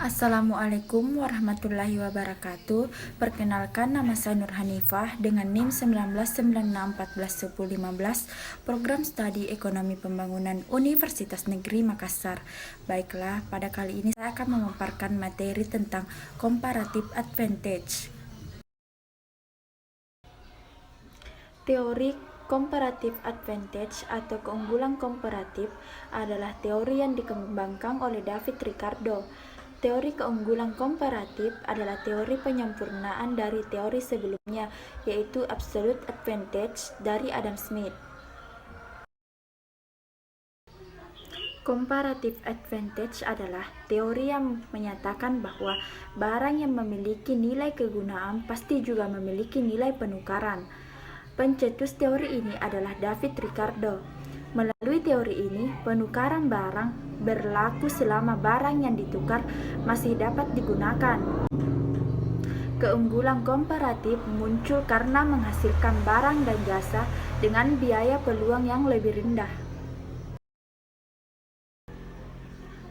Assalamualaikum warahmatullahi wabarakatuh. Perkenalkan, nama saya Nur Hanifah dengan NIM 1996141015, Program Studi Ekonomi Pembangunan Universitas Negeri Makassar. Baiklah, pada kali ini saya akan memaparkan materi tentang comparative advantage. Teori comparative advantage atau keunggulan komparatif adalah teori yang dikembangkan oleh David Ricardo. Teori keunggulan komparatif adalah teori penyempurnaan dari teori sebelumnya, yaitu absolute advantage dari Adam Smith. Comparative advantage adalah teori yang menyatakan bahwa barang yang memiliki nilai kegunaan pasti juga memiliki nilai penukaran. Pencetus teori ini adalah David Ricardo. Melalui teori ini, penukaran barang berlaku selama barang yang ditukar masih dapat digunakan. Keunggulan komparatif muncul karena menghasilkan barang dan jasa dengan biaya peluang yang lebih rendah.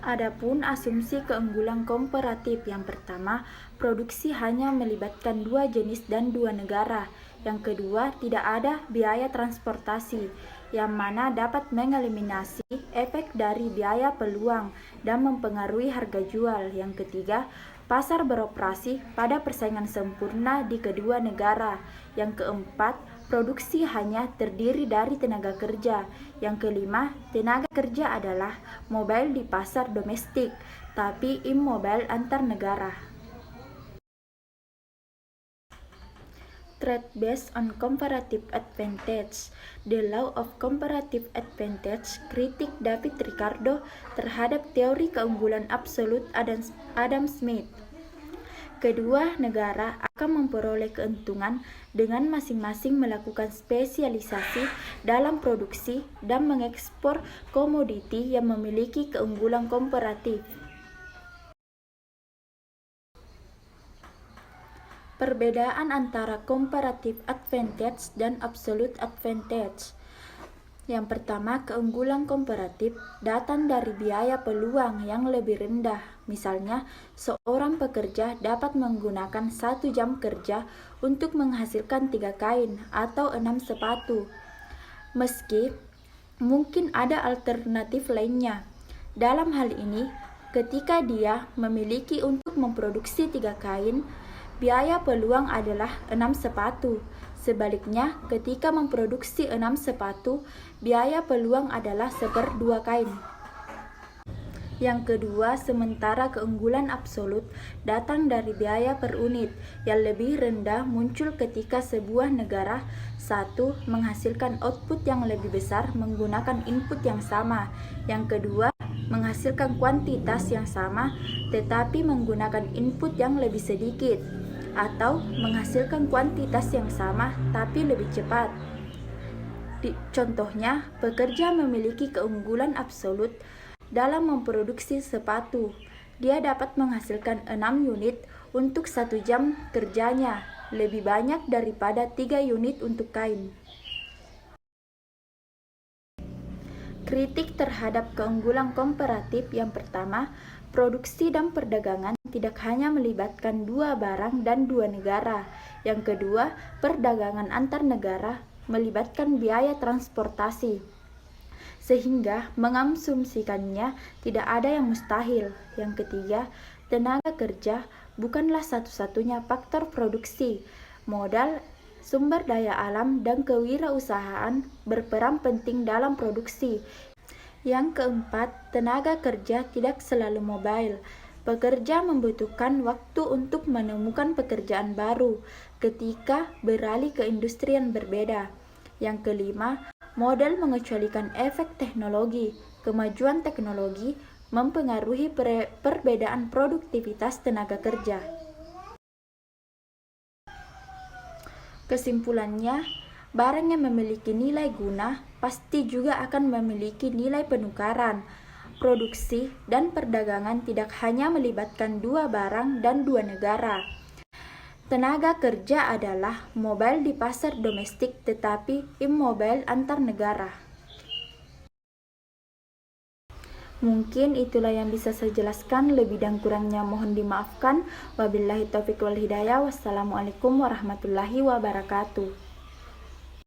Adapun asumsi keunggulan komparatif yang pertama, produksi hanya melibatkan dua jenis dan dua negara. Yang kedua, tidak ada biaya transportasi, yang mana dapat mengeliminasi efek dari biaya peluang dan mempengaruhi harga jual. Yang ketiga, pasar beroperasi pada persaingan sempurna di kedua negara. Yang keempat, produksi hanya terdiri dari tenaga kerja. Yang kelima, tenaga kerja adalah mobile di pasar domestik, tapi immobile antar negara. Trade based on comparative advantage. The law of comparative advantage kritik David Ricardo terhadap teori keunggulan absolut Adam Smith. Kedua negara akan memperoleh keuntungan dengan masing-masing melakukan spesialisasi dalam produksi dan mengekspor komoditi yang memiliki keunggulan komparatif. Perbedaan antara comparative advantage dan absolute advantage. Yang pertama, keunggulan komparatif datang dari biaya peluang yang lebih rendah. Misalnya, seorang pekerja dapat menggunakan 1 jam kerja untuk menghasilkan 3 kain atau 6 sepatu. Meski mungkin ada alternatif lainnya. Dalam hal ini, ketika dia memiliki untuk memproduksi 3 kain, biaya peluang adalah 6 sepatu. Sebaliknya, ketika memproduksi 6 sepatu, biaya peluang adalah 1/2 kain. Yang kedua, sementara keunggulan absolut datang dari biaya per unit yang lebih rendah muncul ketika sebuah negara satu menghasilkan output yang lebih besar menggunakan input yang sama. Yang kedua, menghasilkan kuantitas yang sama tetapi menggunakan input yang lebih sedikit, atau menghasilkan kuantitas yang sama tapi lebih cepat. Contohnya, pekerja memiliki keunggulan absolut dalam memproduksi sepatu. Dia dapat menghasilkan 6 unit untuk 1 jam kerjanya, lebih banyak daripada 3 unit untuk kain. Kritik terhadap keunggulan komparatif yang pertama, produksi dan perdagangan tidak hanya melibatkan dua barang dan dua negara. Yang kedua, perdagangan antar negara melibatkan biaya transportasi, sehingga mengasumsikannya tidak ada yang mustahil. Yang ketiga, tenaga kerja bukanlah satu-satunya faktor produksi. Modal, sumber daya alam, dan kewirausahaan berperan penting dalam produksi. Yang keempat, tenaga kerja tidak selalu mobile. Pekerja membutuhkan waktu untuk menemukan pekerjaan baru ketika beralih ke industri yang berbeda. Yang kelima, model mengecualikan efek teknologi. Kemajuan teknologi mempengaruhi perbedaan produktivitas tenaga kerja. Kesimpulannya, barang yang memiliki nilai guna pasti juga akan memiliki nilai penukaran. Produksi dan perdagangan tidak hanya melibatkan dua barang dan dua negara. Tenaga kerja adalah mobile di pasar domestik tetapi immobile antar negara. Mungkin itulah yang bisa saya jelaskan, lebih dan kurangnya mohon dimaafkan. Wabillahi taufiq wal hidayah. Wassalamualaikum warahmatullahi wabarakatuh.